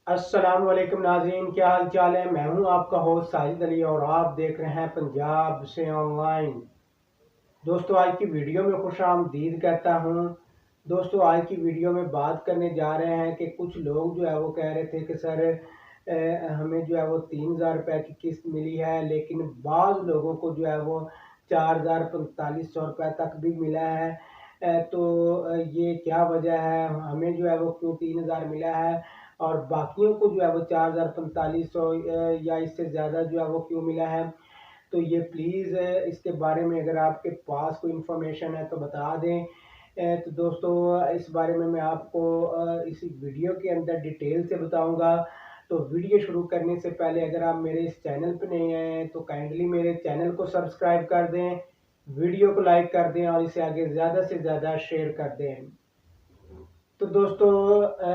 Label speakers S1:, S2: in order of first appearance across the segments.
S1: अस्सलाम वालेकुम नाज़रीन, क्या हाल चाल है। मैं हूं आपका होस्ट साजिद अली और आप देख रहे हैं पंजाब से ऑनलाइन। दोस्तों, आज की वीडियो में खुशामदीद कहता हूं। दोस्तों, आज की वीडियो में बात करने जा रहे हैं कि कुछ लोग जो है वो कह रहे थे कि सर हमें जो है वो 3,000 रुपये की किस्त मिली है, लेकिन बाज़ लोगों को जो है वो 4,000 4500 रुपये तक भी मिला है। ये क्या वजह है, हमें जो है वो क्यों 3,000 मिला है और बाकियों को जो है वो 4,000 4500 या इससे ज़्यादा जो है वो क्यों मिला है। तो ये प्लीज़ इसके बारे में अगर आपके पास कोई इन्फॉर्मेशन है तो बता दें। तो दोस्तों, इस बारे में मैं आपको इसी वीडियो के अंदर डिटेल से बताऊंगा। तो वीडियो शुरू करने से पहले अगर आप मेरे इस चैनल पर नए हैं तो काइंडली मेरे चैनल को सब्सक्राइब कर दें, वीडियो को लाइक कर दें और इसे आगे ज़्यादा से ज़्यादा शेयर कर दें। तो दोस्तों,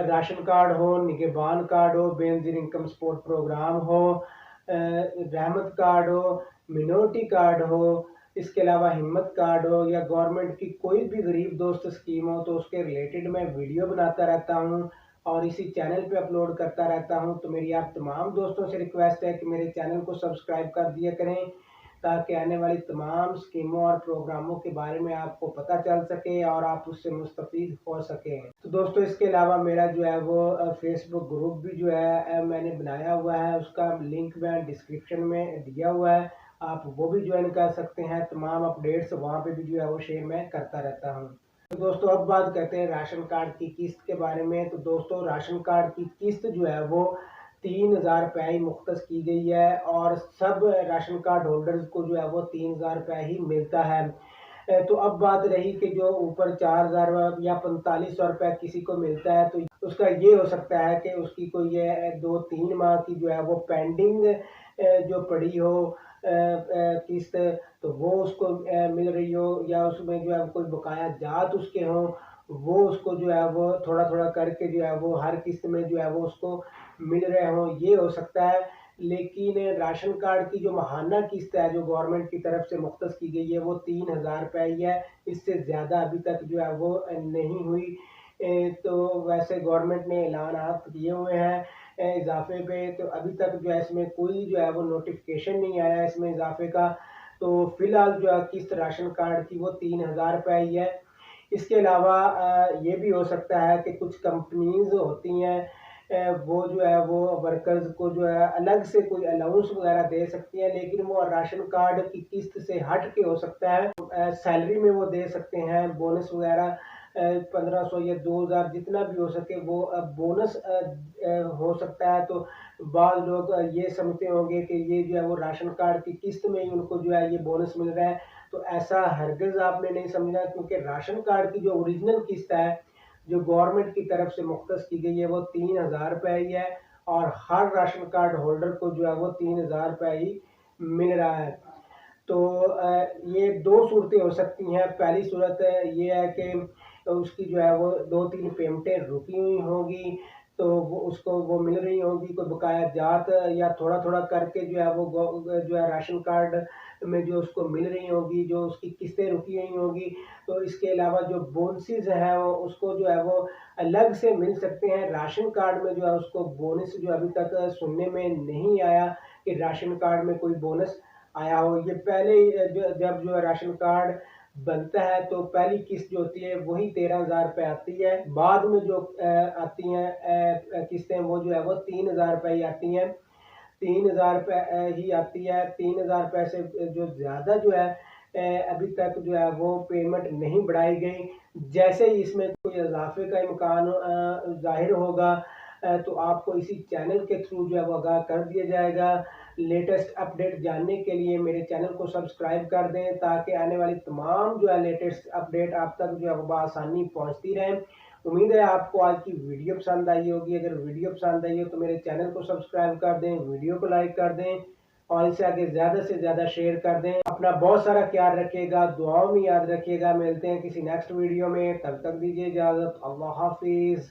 S1: राशन कार्ड हो, निगहबान कार्ड हो, बेनज़ीर इनकम सपोर्ट प्रोग्राम हो, रहमत कार्ड हो, मिनोरिटी कार्ड हो, इसके अलावा हिम्मत कार्ड हो या गवर्नमेंट की कोई भी गरीब दोस्त स्कीम हो, तो उसके रिलेटेड मैं वीडियो बनाता रहता हूँ और इसी चैनल पे अपलोड करता रहता हूँ। तो मेरी आप तमाम दोस्तों से रिक्वेस्ट है कि मेरे चैनल को सब्सक्राइब कर दिया करें, ताकि आने वाली तमाम स्कीमों और प्रोग्रामों के बारे में आपको पता चल सके और आप उससे मुस्तफ़ीद हो सकें। तो दोस्तों, इसके अलावा मेरा जो है वो फेसबुक ग्रुप भी जो है मैंने बनाया हुआ है, उसका लिंक मैं डिस्क्रिप्शन में दिया हुआ है, आप वो भी ज्वाइन कर सकते हैं। तमाम अपडेट्स वहाँ पे भी जो है वो शेयर मैं करता रहता हूँ। तो दोस्तों, अब बात करते हैं राशन कार्ड की किस्त के बारे में। तो दोस्तों, राशन कार्ड की किस्त जो है वो 3,000 रुपये ही मुख्तस की गई है और सब राशन कार्ड होल्डर्स को जो है वो 3,000 रुपये ही मिलता है। तो अब बात रही कि जो ऊपर 4,000 या 4500 रुपये किसी को मिलता है, तो उसका ये हो सकता है कि उसकी कोई ये 2-3 माह की जो है वो पेंडिंग जो पड़ी हो किस्त, तो वो उसको मिल रही हो या उसमें जो है कोई बकाया जात उसके हों, वो उसको जो है वो थोड़ा थोड़ा करके जो है वो हर किस्त में जो है वो उसको मिल रहे हों, ये हो सकता है। लेकिन राशन कार्ड की जो माहाना किस्त है जो गवर्नमेंट की तरफ से मुख्तस की गई है वो 3,000 रुपये ही है, इससे ज़्यादा अभी तक जो है वो नहीं हुई। तो वैसे गवर्नमेंट ने ऐलानात किए हुए हैं इजाफे पे, तो अभी तक जो है इसमें कोई जो है वो नोटिफिकेशन नहीं आया इसमें इजाफे का। तो फिलहाल जो है किस्त राशन कार्ड की वो 3,000 रुपये ही है। इसके अलावा ये भी हो सकता है कि कुछ कंपनीज होती हैं, वो जो है वो वर्कर्स को जो है अलग से कोई अलाउंस वगैरह दे सकती हैं, लेकिन वो राशन कार्ड की किस्त से हट के हो सकता है। सैलरी में वो दे सकते हैं बोनस वगैरह, 1500 या 2,000 जितना भी हो सके वो बोनस हो सकता है। तो बाद लोग ये समझते होंगे कि ये जो है वो राशन कार्ड की किस्त में ही उनको जो है ये बोनस मिल रहा है। तो ऐसा हरगिज़ आपने नहीं समझना, क्योंकि राशन कार्ड की जो ओरिजिनल किस्त है जो गवर्नमेंट की तरफ से मुख्तस की गई है वो 3,000 रुपये ही है और हर राशन कार्ड होल्डर को जो है वो 3,000 रुपये ही मिल रहा है। तो ये दो सूरतें हो सकती हैं। पहली सूरत ये है कि उसकी जो है वो 2-3 पेमेंटें रुकी हुई होंगी, तो वो उसको वो मिल रही होंगी, कोई बकाया जात या थोड़ा-थोड़ा करके जो है वो जो है राशन कार्ड में जो उसको मिल रही होगी, जो उसकी किस्तें रुकी हुई होंगी। तो इसके अलावा जो बोनसेस हैं वो उसको जो है वो अलग से मिल सकते हैं। राशन कार्ड में जो है उसको बोनस जो अभी तक सुनने में नहीं आया कि राशन कार्ड में कोई बोनस आया हो। ये पहले जब जो है राशन कार्ड बनता है तो पहली किस्त जो होती है वही 13,000 रुपये आती है। बाद में जो आती हैं किस्तें वो जो है वो 3,000 रुपये ही आती हैं। 3,000 रुपये ही आती है। 3,000 रुपये से जो ज़्यादा जो है अभी तक जो है वो पेमेंट नहीं बढ़ाई गई। जैसे ही इसमें कोई इजाफे का इम्कान ज़ाहिर होगा, तो आपको इसी चैनल के थ्रू जो है वो आगाह कर दिया जाएगा। लेटेस्ट अपडेट जानने के लिए मेरे चैनल को सब्सक्राइब कर दें, ताकि आने वाली तमाम जो है लेटेस्ट अपडेट आप तक जो है वो बआसानी पहुँचती रहें। उम्मीद है आपको आज की वीडियो पसंद आई होगी। अगर वीडियो पसंद आई हो तो मेरे चैनल को सब्सक्राइब कर दें, वीडियो को लाइक कर दें और इसे आगे ज़्यादा से ज़्यादा शेयर कर दें। अपना बहुत सारा ख्याल रखिएगा, दुआओं में याद रखिएगा। मिलते हैं किसी नेक्स्ट वीडियो में, तब तक दीजिए इजाज़त। अल्लाह हाफिज़।